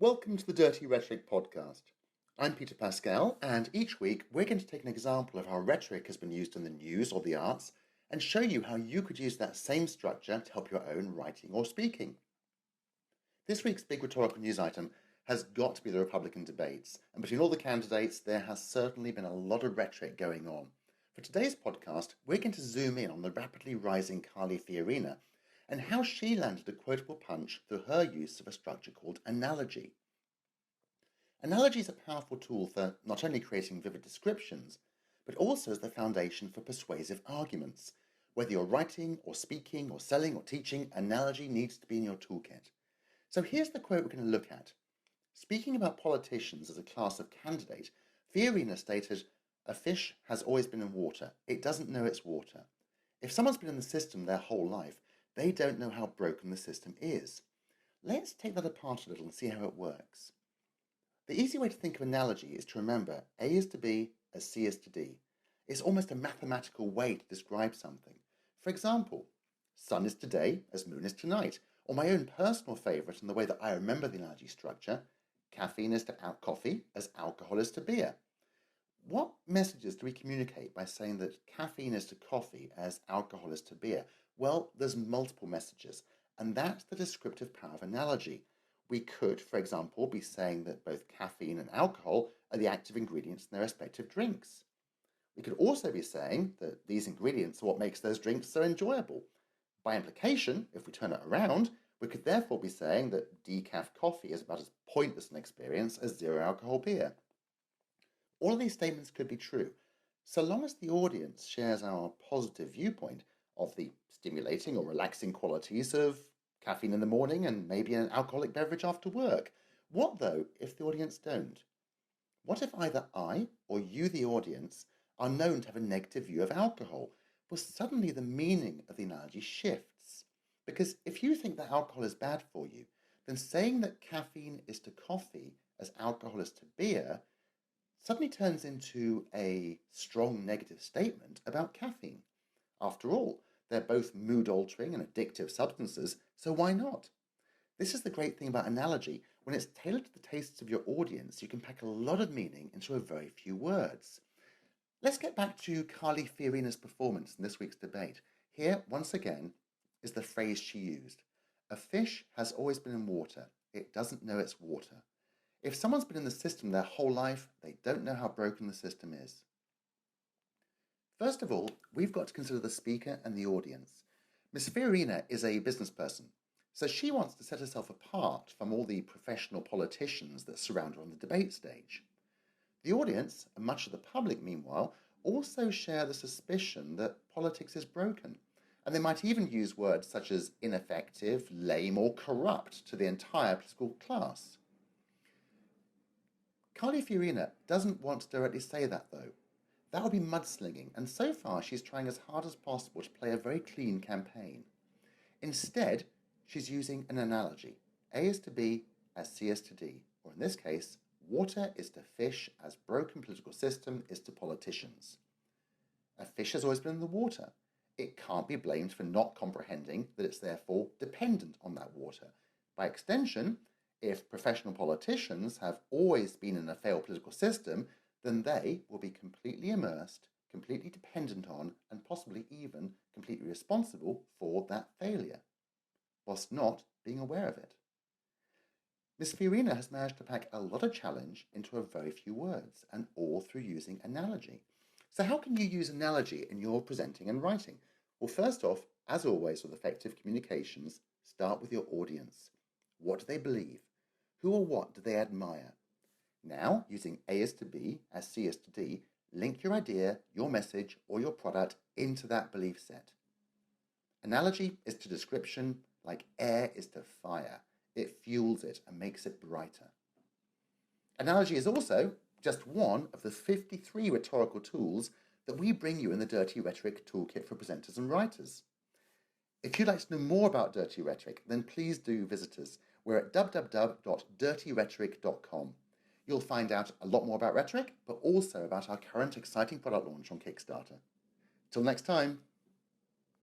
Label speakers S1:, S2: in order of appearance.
S1: Welcome to the Dirty Rhetoric podcast. I'm Peter Pascal, and each week we're going to take an example of how rhetoric has been used in the news or the arts and show you how you could use that same structure to help your own writing or speaking. This week's big rhetorical news item has got to be the Republican debates, and between all the candidates there has certainly been a lot of rhetoric going on. For today's podcast, we're going to zoom in on the rapidly rising Carly Fiorina and how she landed a quotable punch through her use of a structure called analogy. Analogy is a powerful tool for not only creating vivid descriptions, but also as the foundation for persuasive arguments. Whether you're writing or speaking or selling or teaching, analogy needs to be in your toolkit. So here's the quote we're going to look at. Speaking about politicians as a class of candidate, Fiorina stated, "A fish has always been in water. It doesn't know it's water. If someone's been in the system their whole life, they don't know how broken the system is." Let's take that apart a little and see how it works. The easy way to think of analogy is to remember A is to B as C is to D. It's almost a mathematical way to describe something. For example, sun is today as moon is tonight, or my own personal favourite and the way that I remember the analogy structure, caffeine is to coffee as alcohol is to beer. What messages do we communicate by saying that caffeine is to coffee as alcohol is to beer? Well, there's multiple messages, and that's the descriptive power of analogy. We could, for example, be saying that both caffeine and alcohol are the active ingredients in their respective drinks. We could also be saying that these ingredients are what makes those drinks so enjoyable. By implication, if we turn it around, we could therefore be saying that decaf coffee is about as pointless an experience as zero alcohol beer. All of these statements could be true, so long as the audience shares our positive viewpoint of the stimulating or relaxing qualities of caffeine in the morning and maybe an alcoholic beverage after work. What though if the audience don't? What if either I or you, the audience, are known to have a negative view of alcohol? Well, suddenly the meaning of the analogy shifts. Because if you think that alcohol is bad for you, then saying that caffeine is to coffee as alcohol is to beer suddenly turns into a strong negative statement about caffeine. After all, they're both mood-altering and addictive substances, so why not? This is the great thing about analogy. When it's tailored to the tastes of your audience, you can pack a lot of meaning into a very few words. Let's get back to Carly Fiorina's performance in this week's debate. Here, once again, is the phrase she used. "A fish has always been in water. It doesn't know it's water. If someone's been in the system their whole life, they don't know how broken the system is." First of all, we've got to consider the speaker and the audience. Miss Fiorina is a business person, so she wants to set herself apart from all the professional politicians that surround her on the debate stage. The audience, and much of the public meanwhile, also share the suspicion that politics is broken, and they might even use words such as ineffective, lame, or corrupt to the entire political class. Carly Fiorina doesn't want to directly say that though. That would be mudslinging, and so far she's trying as hard as possible to play a very clean campaign. Instead, she's using an analogy. A is to B as C is to D, or in this case, water is to fish as broken political system is to politicians. A fish has always been in the water. It can't be blamed for not comprehending that it's therefore dependent on that water. By extension, if professional politicians have always been in a failed political system, then they will be completely immersed, completely dependent on, and possibly even completely responsible for that failure, whilst not being aware of it. Miss Fiorina has managed to pack a lot of challenge into a very few words, and all through using analogy. So how can you use analogy in your presenting and writing? Well, first off, as always with effective communications, start with your audience. What do they believe? Who or what do they admire? Now, using A is to B as C is to D, link your idea, your message, or your product into that belief set. Analogy is to description like air is to fire. It fuels it and makes it brighter. Analogy is also just one of the 53 rhetorical tools that we bring you in the Dirty Rhetoric Toolkit for presenters and writers. If you'd like to know more about Dirty Rhetoric, then please do visit us. We're at www.dirtyrhetoric.com. You'll find out a lot more about rhetoric, but also about our current exciting product launch on Kickstarter. Till next time.